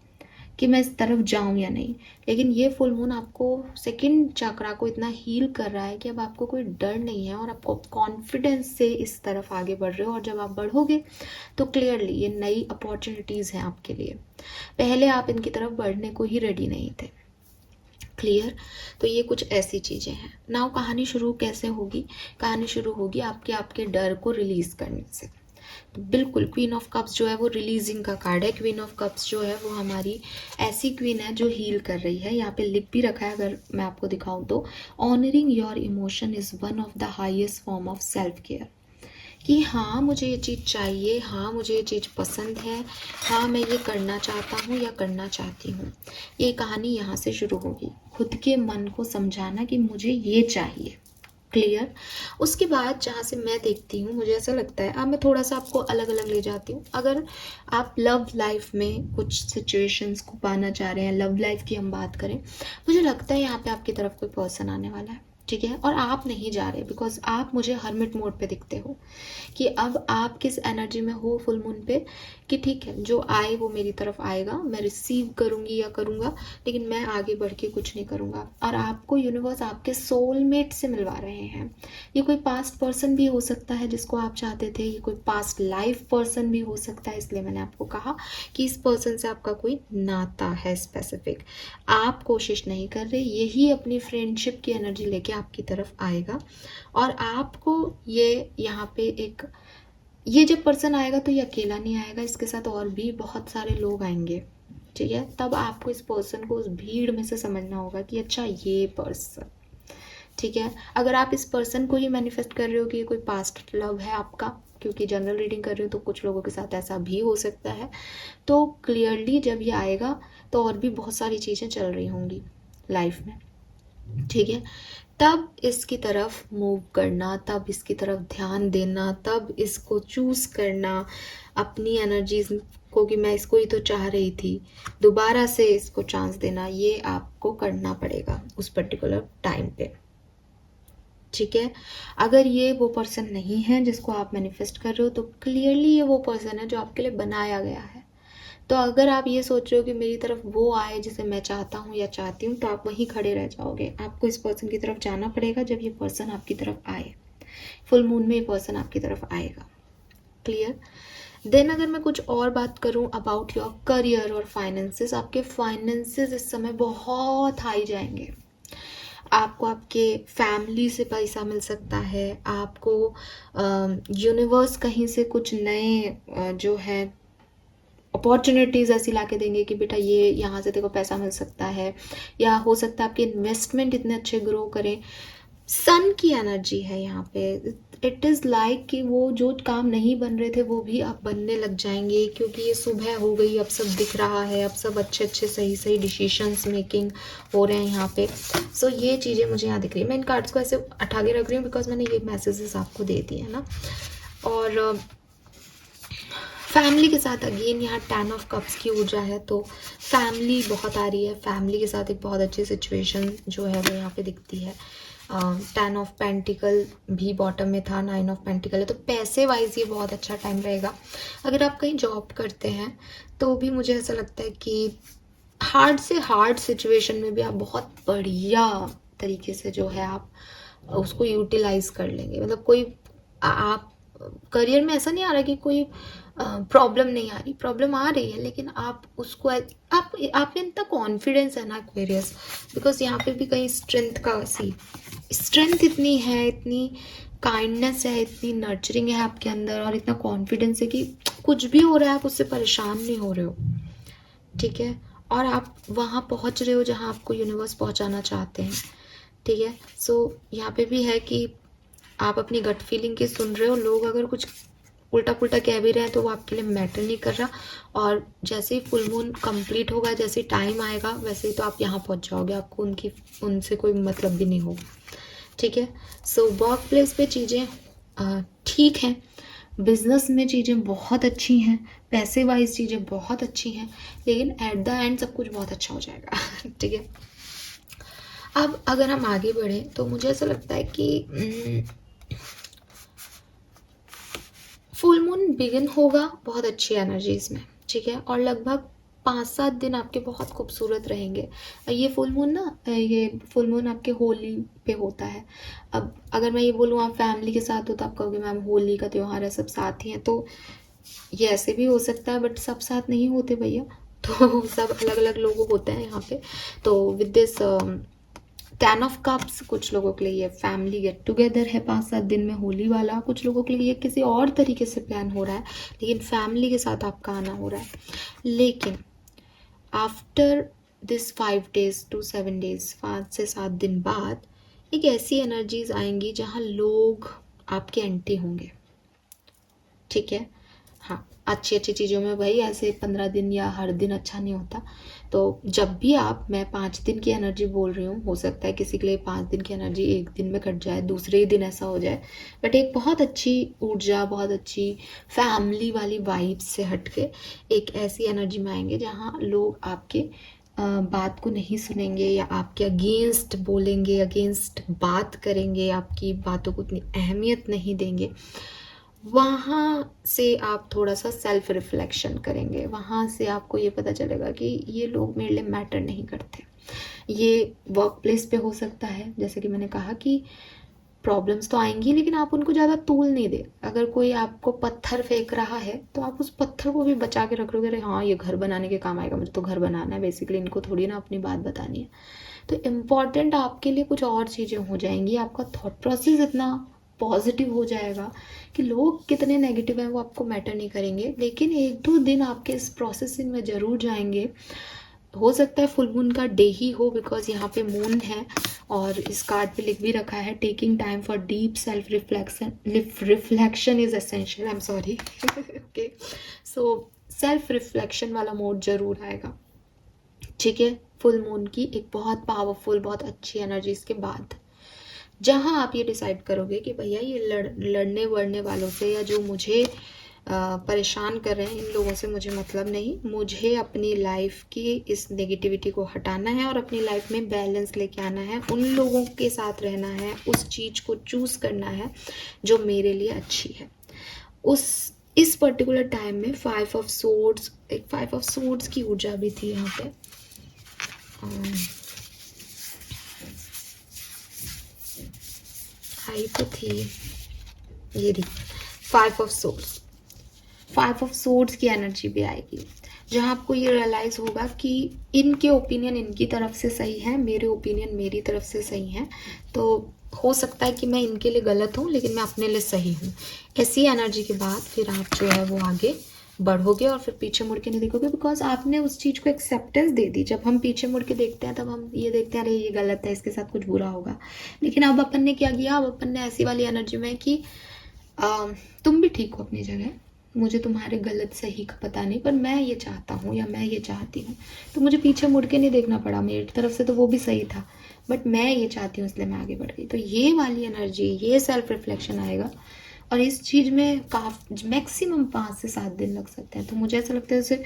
कि मैं इस तरफ जाऊं या नहीं। लेकिन ये फुल मून आपको सेकंड चक्रा को इतना हील कर रहा है कि अब आपको कोई डर नहीं है और आपको कॉन्फिडेंस से इस तरफ आगे बढ़ रहे हो। और जब आप बढ़ोगे तो क्लियरली ये नई अपॉर्चुनिटीज़ हैं आपके लिए, पहले आप इनकी तरफ बढ़ने को ही रेडी नहीं थे, क्लियर। तो ये कुछ ऐसी चीज़ें हैं। नाउ कहानी शुरू कैसे होगी? कहानी शुरू होगी आपके डर को रिलीज़ करने से। तो बिल्कुल क्वीन ऑफ कप्स जो है वो रिलीजिंग का कार्ड है। क्वीन ऑफ कप्स जो है वो हमारी ऐसी क्वीन है जो हील कर रही है। यहाँ पे लिख भी रखा है, अगर मैं आपको दिखाऊं तो, honouring your emotion is one of the highest form of self care. कि हाँ मुझे ये चीज़ चाहिए, हाँ मुझे ये चीज़ पसंद है, हाँ मैं ये करना चाहता हूँ या करना चाहती हूँ। ये कहानी यहाँ से शुरू होगी, खुद के मन को समझाना कि मुझे ये चाहिए, क्लियर। उसके बाद जहाँ से मैं देखती हूँ, मुझे ऐसा लगता है, अब मैं थोड़ा सा आपको अलग अलग ले जाती हूँ। अगर आप लव लाइफ में कुछ सिचुएशंस को पाना चाह रहे हैं, लव लाइफ की हम बात करें, मुझे लगता है यहाँ पे आपकी तरफ कोई पर्सन आने वाला है, ठीक है। और आप नहीं जा रहे, बिकॉज आप मुझे हर्मिट मोड पे दिखते हो कि अब आप किस एनर्जी में हो फुल मून पे, कि ठीक है जो आए वो मेरी तरफ आएगा, मैं रिसीव करूँगी या करूँगा, लेकिन मैं आगे बढ़ के कुछ नहीं करूँगा। और आपको यूनिवर्स आपके सोलमेट से मिलवा रहे हैं। ये कोई पास्ट पर्सन भी हो सकता है जिसको आप चाहते थे, ये कोई पास्ट लाइफ पर्सन भी हो सकता है, इसलिए मैंने आपको कहा कि इस पर्सन से आपका कोई नाता है स्पेसिफिक। आप कोशिश नहीं कर रहे, यही अपनी फ्रेंडशिप की एनर्जी लेके आपकी तरफ आएगा। और आपको ये यहाँ पे एक, ये जब पर्सन आएगा तो ये अकेला नहीं आएगा, इसके साथ और भी बहुत सारे लोग आएंगे, ठीक है। तब आपको इस पर्सन को उस भीड़ में से समझना होगा कि अच्छा ये पर्सन, ठीक है। अगर आप इस पर्सन को ही मैनिफेस्ट कर रहे हो कि ये कोई पास्ट लव है आपका, क्योंकि जनरल रीडिंग कर रहे हो तो कुछ लोगों के साथ ऐसा भी हो सकता है, तो क्लियरली जब ये आएगा तो और भी बहुत सारी चीज़ें चल रही होंगी लाइफ में, ठीक है। तब इसकी तरफ मूव करना, तब इसकी तरफ ध्यान देना, तब इसको चूज़ करना अपनी एनर्जीज को कि मैं इसको ही तो चाह रही थी, दोबारा से इसको चांस देना, ये आपको करना पड़ेगा उस पर्टिकुलर टाइम पे, ठीक है। अगर ये वो पर्सन नहीं है जिसको आप मैनिफेस्ट कर रहे हो, तो क्लियरली ये वो पर्सन है जो आपके लिए बनाया गया है। तो अगर आप ये सोच रहे हो कि मेरी तरफ वो आए जिसे मैं चाहता हूँ या चाहती हूँ, तो आप वहीं खड़े रह जाओगे। आपको इस पर्सन की तरफ जाना पड़ेगा जब ये पर्सन आपकी तरफ आए। फुल मून में ये पर्सन आपकी तरफ आएगा, क्लियर। देन अगर मैं कुछ और बात करूं अबाउट योर करियर और फाइनेंसेस, आपके फाइनेंसेस इस समय बहुत हाई जाएंगे। आपको आपके फैमिली से पैसा मिल सकता है, आपको यूनिवर्स कहीं से कुछ नए जो है अपॉर्चुनिटीज़ ऐसी ला के देंगे कि बेटा ये यहाँ से तेरे को पैसा मिल सकता है, या हो सकता है आपके इन्वेस्टमेंट इतने अच्छे ग्रो करें। सन की एनर्जी है यहाँ पे। इट इज़ लाइक कि वो जो काम नहीं बन रहे थे वो भी अब बनने लग जाएंगे, क्योंकि ये सुबह हो गई, अब सब दिख रहा है, अब सब अच्छे अच्छे सही सही डिसीशंस मेकिंग हो रहे हैं यहाँ पे। सो ये चीज़ें मुझे यहाँ दिख रही है। मैं इन कार्ड्स को ऐसे उठा के रख रही हूँ बिकॉज मैंने ये मैसेजेस आपको दे दिए हैं ना। और फैमिली के साथ अगेन यहाँ 10 ऑफ कप्स की ऊर्जा है, तो फैमिली बहुत आ रही है। फैमिली के साथ एक बहुत अच्छी सिचुएशन जो है वो यहाँ पे दिखती है। 10 ऑफ पेंटिकल भी बॉटम में था, 9 ऑफ पेंटिकल है, तो पैसे वाइज ये बहुत अच्छा टाइम रहेगा। अगर आप कहीं जॉब करते हैं तो भी मुझे ऐसा लगता है कि हार्ड से हार्ड सिचुएशन में भी आप बहुत बढ़िया तरीके से जो है आप उसको यूटिलाइज कर लेंगे। मतलब कोई आप करियर में ऐसा नहीं आ रहा कि कोई प्रॉब्लम नहीं आ रही, प्रॉब्लम आ रही है, लेकिन आप उसको आप में इतना कॉन्फिडेंस है ना एक्वेरियस, बिकॉज यहाँ पे भी कहीं स्ट्रेंथ का स्ट्रेंथ इतनी है, इतनी काइंडनेस है, इतनी नर्चरिंग है आपके अंदर, और इतना कॉन्फिडेंस है कि कुछ भी हो रहा है आप उससे परेशान नहीं हो रहे हो, ठीक है। और आप वहाँ पहुँच रहे हो जहाँ आपको यूनिवर्स पहुँचाना चाहते हैं, ठीक है। सो यहाँ पे भी है कि आप अपनी गट फीलिंग की सुन रहे हो। लोग अगर कुछ उल्टा पुल्टा कह भी रहे हैं तो वो आपके लिए मैटर नहीं कर रहा, और जैसे ही फुल मून कंप्लीट होगा, जैसे ही टाइम आएगा, वैसे ही तो आप यहाँ पहुँच जाओगे, आपको उनसे कोई मतलब भी नहीं होगा, ठीक है। सो वर्क प्लेस पे चीज़ें ठीक हैं, बिजनेस में चीज़ें बहुत अच्छी हैं, पैसे वाइज चीज़ें बहुत अच्छी हैं, लेकिन एट द एंड सब कुछ बहुत अच्छा हो जाएगा ठीक है। अब अगर हम आगे बढ़ें तो मुझे ऐसा लगता है कि फुल मून बिगिन होगा बहुत अच्छी एनर्जीज में, ठीक है, और लगभग 5-7 दिन आपके बहुत खूबसूरत रहेंगे। ये फुल मून आपके होली पे होता है। अब अगर मैं ये बोलूँ आप फैमिली के साथ हो तो आप कहोगे मैम होली का त्यौहार है, सब साथ ही हैं, तो ये ऐसे भी हो सकता है, बट सब साथ नहीं होते भैया, तो सब अलग अलग लोग होते हैं यहाँ पे। तो विद दिस 10 ऑफ कप्स कुछ लोगों के लिए ये फैमिली गेट टुगेदर है 5-7 दिन में होली वाला, कुछ लोगों के लिए ये किसी और तरीके से प्लान हो रहा है, लेकिन फैमिली के साथ आपका आना हो रहा है। लेकिन after this 5 days to 7 days, 5 से 7 दिन बाद एक ऐसी एनर्जीज आएंगी जहाँ लोग आपके एंटी होंगे, ठीक है। हाँ, अच्छी अच्छी चीज़ों में भाई ऐसे 15 दिन या हर दिन अच्छा नहीं होता, तो जब भी मैं 5 दिन की एनर्जी बोल रही हूँ, हो सकता है किसी के लिए 5 दिन की एनर्जी एक दिन में कट जाए, दूसरे ही दिन ऐसा हो जाए, बट एक बहुत अच्छी ऊर्जा, बहुत अच्छी फैमिली वाली वाइब्स से हटके एक ऐसी एनर्जी में आएंगे जहाँ लोग आपके बात को नहीं सुनेंगे, या आपके अगेंस्ट बोलेंगे, अगेंस्ट बात करेंगे, आपकी बातों को उतनी अहमियत नहीं देंगे। वहाँ से आप थोड़ा सा सेल्फ रिफ्लेक्शन करेंगे, वहाँ से आपको ये पता चलेगा कि ये लोग मेरे लिए मैटर नहीं करते। ये वर्क प्लेस पे हो सकता है, जैसे कि मैंने कहा कि प्रॉब्लम्स तो आएंगी, लेकिन आप उनको ज़्यादा तूल नहीं दे। अगर कोई आपको पत्थर फेंक रहा है तो आप उस पत्थर को भी बचा के रख लोगे, अरे हाँ ये घर बनाने के काम आएगा, मुझे तो घर बनाना है, बेसिकली इनको थोड़ी ना अपनी बात बतानी है। तो इम्पॉर्टेंट आपके लिए कुछ और चीज़ें हो जाएंगी, आपका थॉट प्रोसेस इतना पॉजिटिव हो जाएगा कि लोग कितने नेगेटिव हैं वो आपको मैटर नहीं करेंगे, लेकिन 1-2 दिन आपके इस प्रोसेसिंग में ज़रूर जाएंगे। हो सकता है फुल मून का डे ही हो, बिकॉज यहाँ पे मून है, और इस कार्ड पे लिख भी रखा है taking time for deep self reflection is essential, I am sorry okay. So self reflection वाला मोड जरूर आएगा, ठीक है, फुल मून की एक बहुत पावरफुल, बहुत अच्छी एनर्जी इसके बाद, जहाँ आप ये डिसाइड करोगे कि भैया ये लड़ने वड़ने वालों से, या जो मुझे परेशान कर रहे हैं, इन लोगों से मुझे मतलब नहीं, मुझे अपनी लाइफ की इस नेगेटिविटी को हटाना है और अपनी लाइफ में बैलेंस लेके आना है, उन लोगों के साथ रहना है, उस चीज़ को चूज़ करना है जो मेरे लिए अच्छी है। इस पर्टिकुलर टाइम में 5 ऑफ सोर्ड्स, एक 5 ऑफ सोर्ड्स की ऊर्जा भी थी यहाँ पे, हाई तो थी, ये थी 5 of swords. Five of swords की एनर्जी भी आएगी, जहाँ आपको ये रियलाइज़ होगा कि इनके ओपिनियन इनकी तरफ से सही है, मेरे ओपिनियन मेरी तरफ से सही हैं, तो हो सकता है कि मैं इनके लिए गलत हूँ लेकिन मैं अपने लिए सही हूँ। ऐसी एनर्जी के बाद फिर आप जो है वो आगे बढ़ोगे और फिर पीछे मुड़ के नहीं देखोगे, बिकॉज आपने उस चीज़ को एक्सेप्टेंस दे दी। जब हम पीछे मुड़ के देखते हैं तब हम ये देखते हैं अरे ये गलत है, इसके साथ कुछ बुरा होगा, लेकिन अब अपन ने क्या किया, अब अपन ने ऐसी वाली एनर्जी में कि तुम भी ठीक हो अपनी जगह, मुझे तुम्हारे गलत सही का पता नहीं, पर मैं ये चाहता हूँ या मैं ये चाहती हूँ, तो मुझे पीछे मुड़ के नहीं देखना पड़ा, मेरी तरफ से तो वो भी सही था, बट मैं ये चाहती हूँ इसलिए मैं आगे बढ़ गई। तो ये वाली एनर्जी, ये सेल्फ रिफ्लेक्शन आएगा और इस चीज़ में काफ़ी मैक्सिमम 5 से 7 दिन लग सकते हैं। तो मुझे ऐसा लगता है जैसे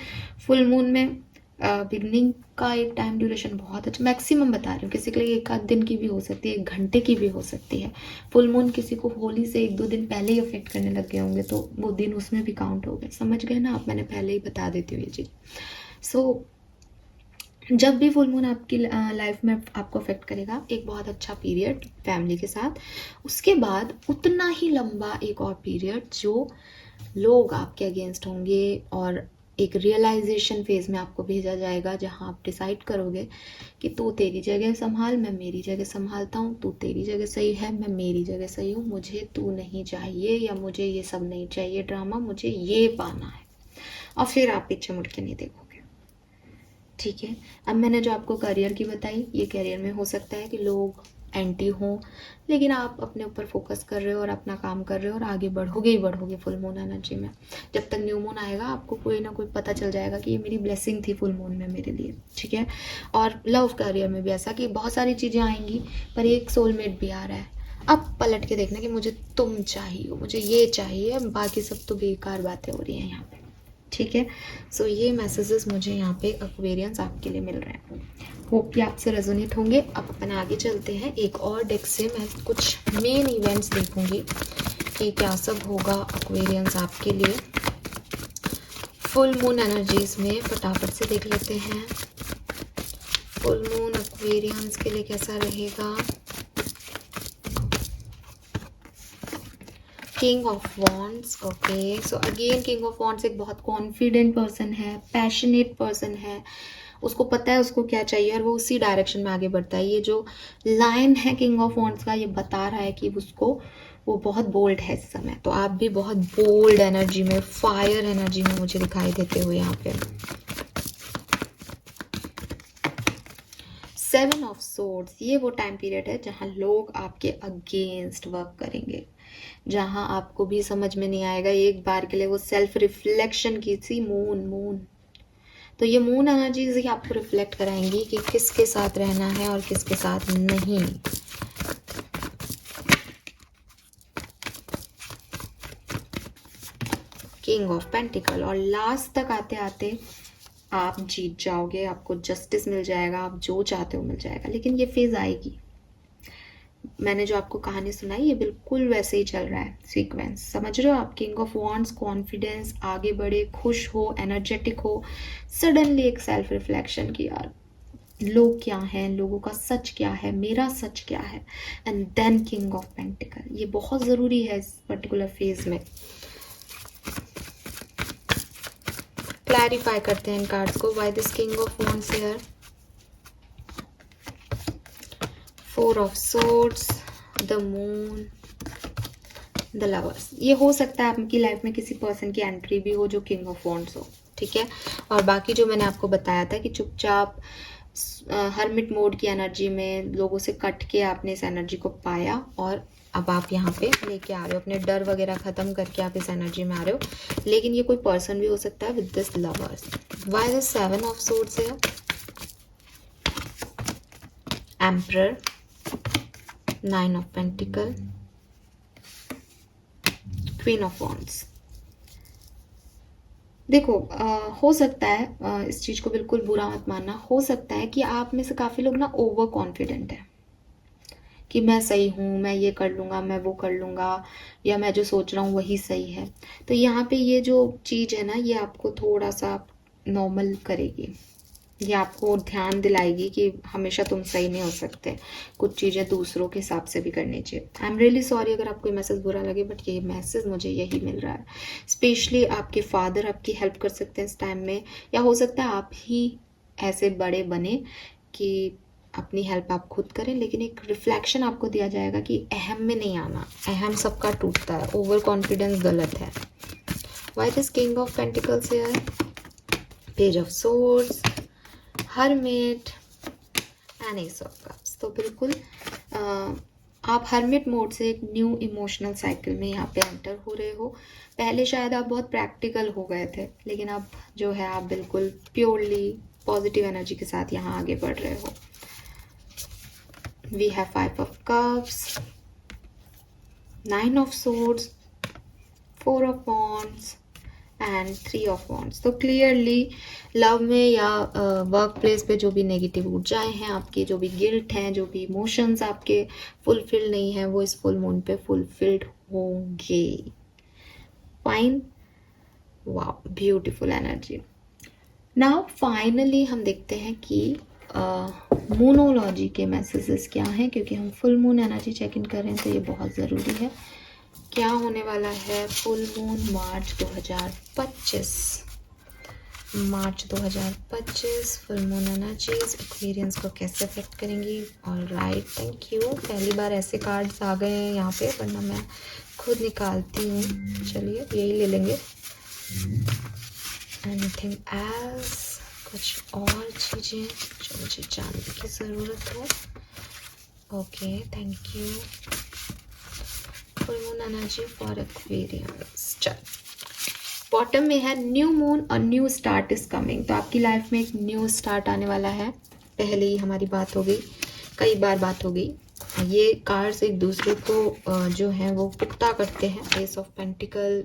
फुल मून में बिगनिंग का एक टाइम ड्यूरेशन बहुत अच्छा, मैक्सिमम बता रही हूँ, किसी के लिए 1 आध दिन की भी हो सकती है, 1 घंटे की भी हो सकती है। फुल मून किसी को होली से 1-2 दिन पहले ही अफेक्ट करने लग गए होंगे तो वो दिन उसमें भी काउंट हो गए, समझ गए ना आप, मैंने पहले ही बता देती हूँ ये चीज़। सो जब भी फुल मून आपकी लाइफ में आपको अफेक्ट करेगा, एक बहुत अच्छा पीरियड फैमिली के साथ, उसके बाद उतना ही लंबा एक और पीरियड जो लोग आपके अगेंस्ट होंगे और एक रियलाइजेशन फेज में आपको भेजा जाएगा, जहां आप डिसाइड करोगे कि तू तेरी जगह संभाल, मैं मेरी जगह संभालता हूँ, तू तेरी जगह सही है, मैं मेरी जगह सही हूँ, मुझे तू नहीं चाहिए या मुझे ये सब नहीं चाहिए ड्रामा, मुझे ये पाना है, और फिर आप पीछे मुड़ के नहीं देखोगे। ठीक है, अब मैंने जो आपको करियर की बताई, ये करियर में हो सकता है कि लोग एंटी हों, लेकिन आप अपने ऊपर फोकस कर रहे हो और अपना काम कर रहे हो और आगे बढ़ोगे ही बढ़ोगे फुल मून एनर्जी में। जब तक न्यू मून आएगा आपको कोई ना कोई पता चल जाएगा कि ये मेरी ब्लेसिंग थी फुल मून में मेरे लिए। ठीक है, और लव करियर में भी ऐसा कि बहुत सारी चीज़ें आएंगी पर एक सोलमेट भी आ रहा है। अब पलट के देखना कि मुझे तुम चाहिए, मुझे ये चाहिए, बाकी सब तो बेकार बातें हो रही हैं यहाँ पे। ठीक है, सो ये मैसेजेस मुझे यहाँ पे एक्वेरियंस आपके लिए मिल रहे हैं, होप कि आपसे रेजोनेट होंगे। अब अपन आगे चलते हैं, एक और डेक से मैं कुछ मेन इवेंट्स देखूंगी कि क्या सब होगा एक्वेरियंस आपके लिए फुल मून एनर्जीज में। फटाफट से देख लेते हैं फुल मून एक्वेरियंस के लिए कैसा रहेगा। King of wands, okay, so again king of wands एक बहुत कॉन्फिडेंट पर्सन है, पैशनेट पर्सन है, उसको पता है उसको क्या चाहिए और वो उसी डायरेक्शन में आगे बढ़ता है। ये जो लाइन है किंग ऑफ वॉन्ड्स का, ये बता रहा है कि उसको वो बहुत बोल्ड है इस समय। तो आप भी बहुत बोल्ड एनर्जी में, फायर एनर्जी में मुझे दिखाई देते हुए यहाँ पे। 7 ऑफ सोर्ड्स, ये वो टाइम पीरियड है जहाँ लोग आपके अगेंस्ट वर्क करेंगे, जहां आपको भी समझ में नहीं आएगा एक बार के लिए वो सेल्फ रिफ्लेक्शन की थी मून। तो ये मून एनर्जीज ही आपको रिफ्लेक्ट कराएंगी कि किसके साथ रहना है और किसके साथ नहीं। किंग ऑफ पेंटिकल, और लास्ट तक आते आते आप जीत जाओगे, आपको जस्टिस मिल जाएगा, आप जो चाहते हो मिल जाएगा, लेकिन ये फेज आएगी। मैंने जो आपको कहानी सुनाई ये बिल्कुल वैसे ही चल रहा है सीक्वेंस, समझ रहे हो आप। किंग ऑफ वॉन्ड्स, कॉन्फिडेंस, आगे बढ़े, खुश हो, एनर्जेटिक हो, सडनली एक सेल्फ रिफ्लेक्शन की यार लोग क्या हैं, लोगों का सच क्या है, मेरा सच क्या है, and then king of pentacle. ये बहुत ज़रूरी है इस पर्टिकुलर फेज में। क्लैरिफाई करते हैं इन कार्ड्स को। Why this king of wands here, 4 of swords, the moon, the lovers. ये हो सकता है आपकी लाइफ में किसी पर्सन की एंट्री भी हो जो किंग ऑफ वॉन्ड्स हो। ठीक है, और बाकी जो मैंने आपको बताया था कि चुपचाप हर्मिट मोड की एनर्जी में लोगों से कट के आपने इस एनर्जी को पाया और अब आप यहाँ पे लेके आ रहे हो, अपने डर वगैरह खत्म करके आप इस एनर्जी में आ रहे हो। लेकिन ये कोई पर्सन भी हो सकता है with this lovers. Why the 7 of swords है, emperor, 9 of pentacle, queen of wands. देखो हो सकता है इस चीज़ को बिल्कुल बुरा मत मानना, हो सकता है कि आप में से काफ़ी लोग ना ओवर कॉन्फिडेंट है कि मैं सही हूँ, मैं ये कर लूँगा, मैं वो कर लूँगा, या मैं जो सोच रहा हूँ वही सही है। तो यहाँ पे ये जो चीज़ है ना, ये आपको थोड़ा सा नॉर्मल करेगी। ये आपको ध्यान दिलाएगी कि हमेशा तुम सही नहीं हो सकते, कुछ चीज़ें दूसरों के हिसाब से भी करनी चाहिए। आई एम रियली सॉरी अगर आपको ये मैसेज बुरा लगे, बट ये मैसेज मुझे यही मिल रहा है। स्पेशली आपके फादर आपकी हेल्प कर सकते हैं इस टाइम में, या हो सकता है आप ही ऐसे बड़े बने कि अपनी हेल्प आप खुद करें, लेकिन एक रिफ्लेक्शन आपको दिया जाएगा कि अहम में नहीं आना। अहम सबका टूटता है, ओवर कॉन्फिडेंस गलत है। Why this king of pentacles here, page of swords, hermit and S of cups. तो बिल्कुल आप हर्मिट मोड से एक न्यू इमोशनल साइकिल में यहाँ पे एंटर हो रहे हो। पहले शायद आप बहुत प्रैक्टिकल हो गए थे, लेकिन अब जो है आप बिल्कुल प्योरली पॉजिटिव एनर्जी के साथ यहाँ आगे बढ़ रहे हो। We have 5 of cups, 9 of swords, 4 of wands and 3 of wands. तो क्लियरली लव में या वर्क प्लेस पे जो भी नेगेटिव ऊर्जाएं हैं आपकी, जो भी गिल्ट हैं, जो भी इमोशंस आपके फुलफिल नहीं हैं, वो इस फुल मून पे फुलफिल्ड होंगे। Fine, wow, beautiful energy. Now finally हम देखते हैं कि मूनोलॉजी के मैसेजेस क्या हैं, क्योंकि हम full moon energy check in कर रहे हैं तो ये बहुत ज़रूरी है। क्या होने वाला है फुल मून मार्च 2025, मार्च 2025 फुल मून एनर्जीज एक्वेरियंस को कैसे अफेक्ट करेंगी। Alright, thank you. पहली बार ऐसे कार्ड्स आ गए हैं यहाँ पे, वरना मैं खुद निकालती हूँ। चलिए यही ले लेंगे। एनीथिंग एल्स, कुछ और चीज़ें जो मुझे जानने की ज़रूरत हो। Okay, thank you. Full moon energy for Aquarians. चल, बॉटम में है न्यू मून और न्यू स्टार्ट इज कमिंग। तो आपकी लाइफ में एक न्यू स्टार्ट आने वाला है। पहले ही हमारी बात हो गई, कई बार बात हो गई। ये कार्ड्स एक दूसरे को जो है वो पुख्ता करते हैं। Ace of pentacle,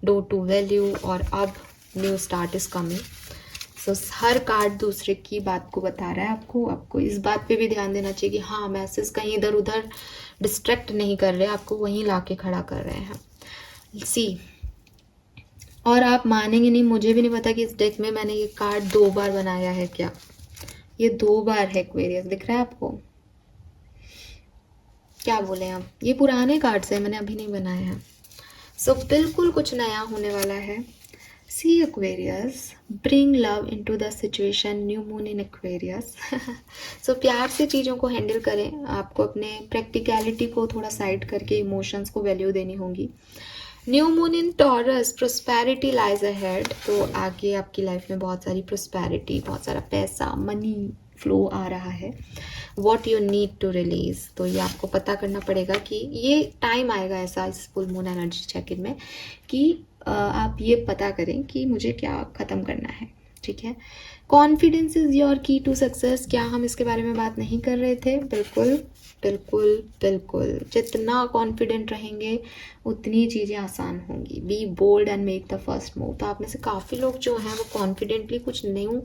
door to value, और अब new start is coming. So हर कार्ड दूसरे की बात को बता रहा है आपको। आपको इस बात पे भी ध्यान देना चाहिए कि हाँ, मैसेज कहीं इधर उधर डिस्ट्रैक्ट नहीं कर रहे, आपको वहीं लाके खड़ा कर रहे हैं। सी, और आप मानेंगे नहीं, मुझे भी नहीं पता कि इस डेक में मैंने ये कार्ड 2 बार बनाया है क्या। ये 2 बार है एक्वेरियस, दिख रहा है आपको? क्या बोले आप, ये पुराने कार्ड्स हैं, मैंने अभी नहीं बनाए हैं। सो बिल्कुल कुछ नया होने वाला है। See Aquarius, bring love into the situation, new moon in Aquarius. So प्यार से चीज़ों को हैंडल करें। आपको अपने प्रैक्टिकलिटी को थोड़ा साइड करके इमोशंस को वैल्यू देनी होगी। न्यू मून इन टॉरस, प्रोस्पैरिटी लाइज अहेड। तो आगे आपकी लाइफ में बहुत सारी प्रोस्पैरिटी, बहुत सारा पैसा, मनी फ्लो आ रहा है। What you need to release, तो ये आपको पता करना पड़ेगा कि ये टाइम आएगा ऐसा इस full moon energy check in में कि आप ये पता करें कि मुझे क्या ख़त्म करना है। ठीक है। कॉन्फिडेंस इज़ योर की टू सक्सेस। क्या हम इसके बारे में बात नहीं कर रहे थे? बिल्कुल बिल्कुल बिल्कुल। जितना कॉन्फिडेंट रहेंगे उतनी चीज़ें आसान होंगी। Be bold and make the first move. तो आप में से काफ़ी लोग जो हैं वो कॉन्फिडेंटली कुछ न्यू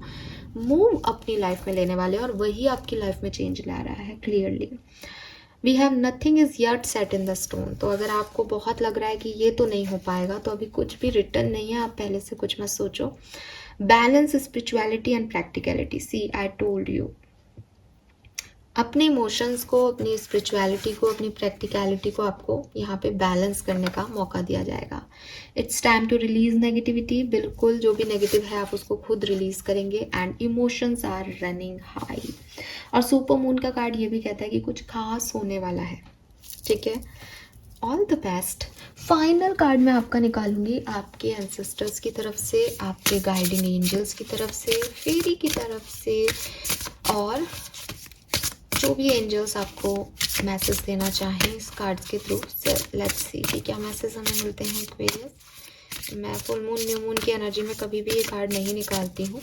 मूव अपनी लाइफ में लेने वाले हैं, और वही आपकी लाइफ में चेंज ला रहा है clearly. We have nothing is yet set in the stone. तो अगर आपको बहुत लग रहा है कि ये तो नहीं हो पाएगा, तो अभी कुछ भी रिटर्न नहीं है, आप पहले से कुछ मत सोचो। Balance spirituality and practicality. See, I told you, अपने इमोशंस को, अपनी स्पिरिचुअलिटी को, अपनी प्रैक्टिकलिटी को आपको यहाँ पे बैलेंस करने का मौका दिया जाएगा। It's time to release negativity. बिल्कुल, जो भी नेगेटिव है आप उसको खुद रिलीज करेंगे। And emotions are running high. और सुपर मून का कार्ड ये भी कहता है कि कुछ खास होने वाला है। ठीक है, all the best. Final card मैं आपका निकालूंगी आपके एंसेस्टर्स की तरफ से, आपके गाइडिंग एंजल्स की तरफ से, फेरी की तरफ से, और जो भी एंजल्स आपको मैसेज देना चाहें इस कार्ड्स के थ्रू। लेट्स सी कि क्या मैसेज हमें मिलते हैं एक्वेरियस। मैं फुल मून न्यू मून की एनर्जी में कभी भी ये कार्ड नहीं निकालती हूँ,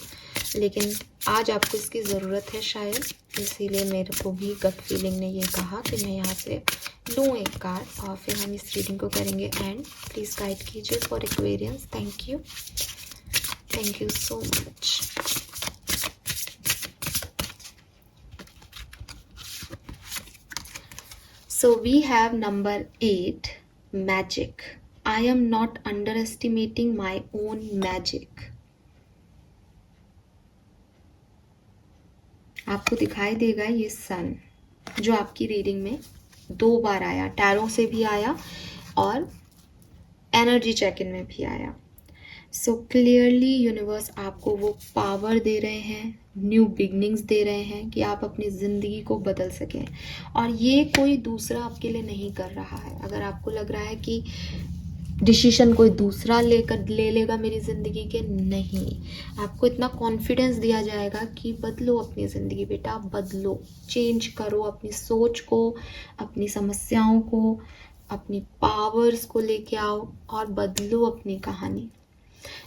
लेकिन आज आपको इसकी ज़रूरत है शायद, इसीलिए मेरे को भी गट फीलिंग ने ये कहा कि मैं यहाँ से लूँ एक कार्ड, और फिर हम इस रीडिंग को करेंगे एंड। प्लीज़ गाइड कीजिए for Aquarians. Thank you so much. So we have number 8, magic. I am not underestimating my own magic. आपको दिखाई देगा ये सन, जो आपकी रीडिंग में 2 बार आया, टैरो से भी आया और एनर्जी चेक इन में भी आया। सो क्लियरली यूनिवर्स आपको वो पावर दे रहे हैं, न्यू बिगनिंग्स दे रहे हैं कि आप अपनी ज़िंदगी को बदल सकें। और ये कोई दूसरा आपके लिए नहीं कर रहा है। अगर आपको लग रहा है कि डिसीजन कोई दूसरा ले लेगा मेरी ज़िंदगी के, नहीं, आपको इतना कॉन्फिडेंस दिया जाएगा कि बदलो अपनी ज़िंदगी बेटा, बदलो, चेंज करो अपनी सोच को, अपनी समस्याओं को, अपनी पावर्स को लेके आओ और बदलो अपनी कहानी।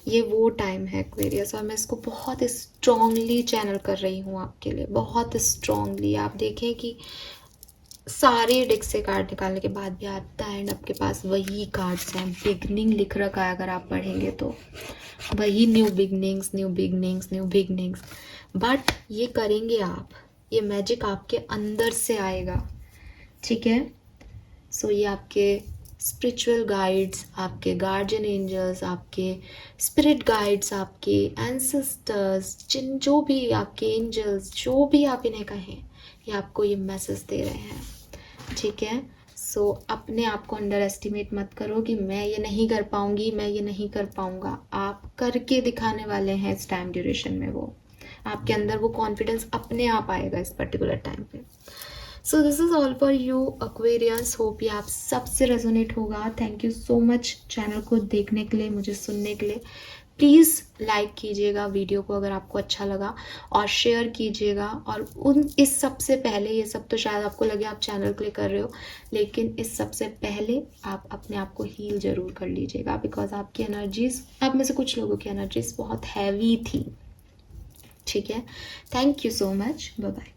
ये वो टाइम है एक्वेरियस, और मैं इसको बहुत स्ट्रांगली चैनल कर रही हूँ आपके लिए, बहुत स्ट्रांगली। आप देखें कि सारे डेक से कार्ड निकालने के बाद भी एट द एंड आपके पास वही कार्ड्स हैं, बिगनिंग लिख रखा है। अगर आप पढ़ेंगे तो वही new beginnings, new beginnings, new beginnings. But ये करेंगे आप, ये मैजिक आपके अंदर से आएगा, ठीक है। सो ये आपके स्पिरिचुअल गाइड्स, आपके गार्जियन एंजल्स, आपके स्पिरिट गाइड्स, आपके एंसेस्टर्स, जिन जो भी आपके एंजल्स, जो भी आप इन्हें कहें, ये आपको ये मैसेज दे रहे हैं, ठीक है। सो अपने आप को अंडर एस्टिमेट मत करो कि मैं ये नहीं कर पाऊंगी, मैं ये नहीं कर पाऊंगा। आप करके दिखाने वाले हैं इस टाइम ड्यूरेशन में। वो आपके अंदर वो कॉन्फिडेंस अपने आप आएगा इस पर्टिकुलर टाइम पे। So this is all for you Aquarius. Hope ये आप सबसे रेजोनेट होगा। Thank you so much channel को देखने के लिए, मुझे सुनने के लिए। प्लीज़ लाइक कीजिएगा वीडियो को अगर आपको अच्छा लगा, और शेयर कीजिएगा। और इस सबसे पहले, ये सब तो शायद आपको लगे आप चैनल के लिए कर रहे हो, लेकिन इस सबसे पहले आप अपने आप को हील ज़रूर कर लीजिएगा, बिकॉज आपकी एनर्जीज, आप में से कुछ लोगों की एनर्जीज बहुत हैवी थी, ठीक है। Thank you so much, bye bye.